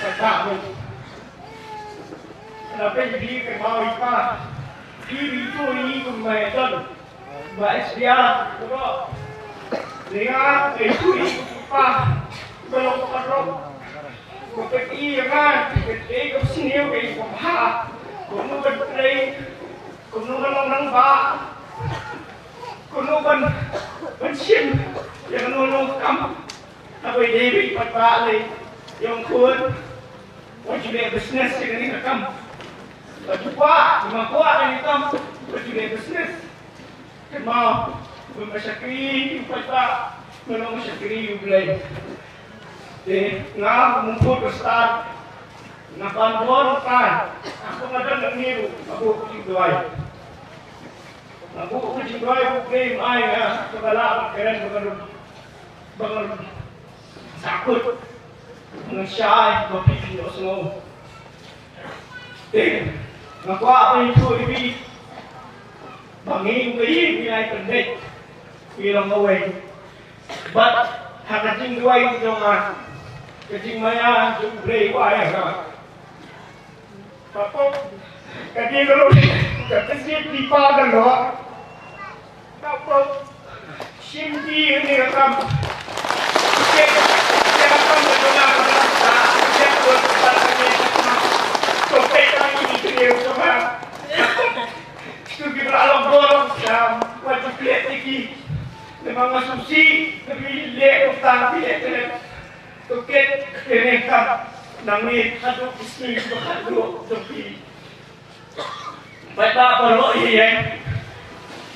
paidbah mo. Kenapa jadi kemau ipa? Itu ini kumaitan, baik dia, kalau dengan itu ipa belum perlu, seperti yang seperti sngew kayak apa? Kuno bertrai, kuno orang ba, kuno bencin, yang kuno kam, tapi David paidbah le, yang kun, wajib bisnes yang ini kam. Berjumpa, bermakwa dan hitam berjudia bisnes. Kemau, bermasyakiri, paidbah, menolong masyakiri ulay. Nga mengumpul besar, ngapan bon kan, aku ngadan nangiru, aku kucing doai. Aku kucing doai bukan ay nga kebala keren bangun sakut, mengesyai berpikir semua. Ngakuha ako ito, ibig bangin kayo, pinay pendek, bilang away. But, hakating duway ito nga, kajing maya, yung gray wire ka. Papo, kajing galo, katasip di pa galo. Papo, simpi yun ni kakam. Kaya kakam na doon ako na sa, kaya ko sa kanya. So, peit lagi dikira sama. Itu kita alam borong jam wajib lihat lagi. Memang asumsi lebih lihat utang lihat tuket kenekam nangis satu istri berkadu tapi paidbah perlu iya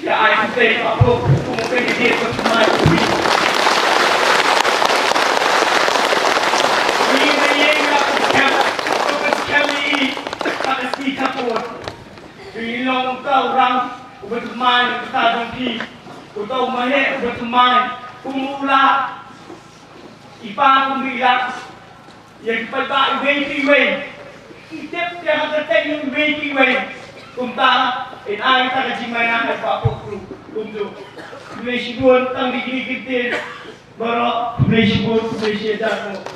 ya ayat saya aku mungkin dia bersama Bilong kau orang berteman kita dongki, kau mahir berteman, kumula, ipa kumila, yang paidbah waiting way, itip yang tertentu waiting way, kumta, in ay kita kajimay na kay papukru, kumdo, kumesibun tang digigit din, baro kumesibun kumesiyadar mo.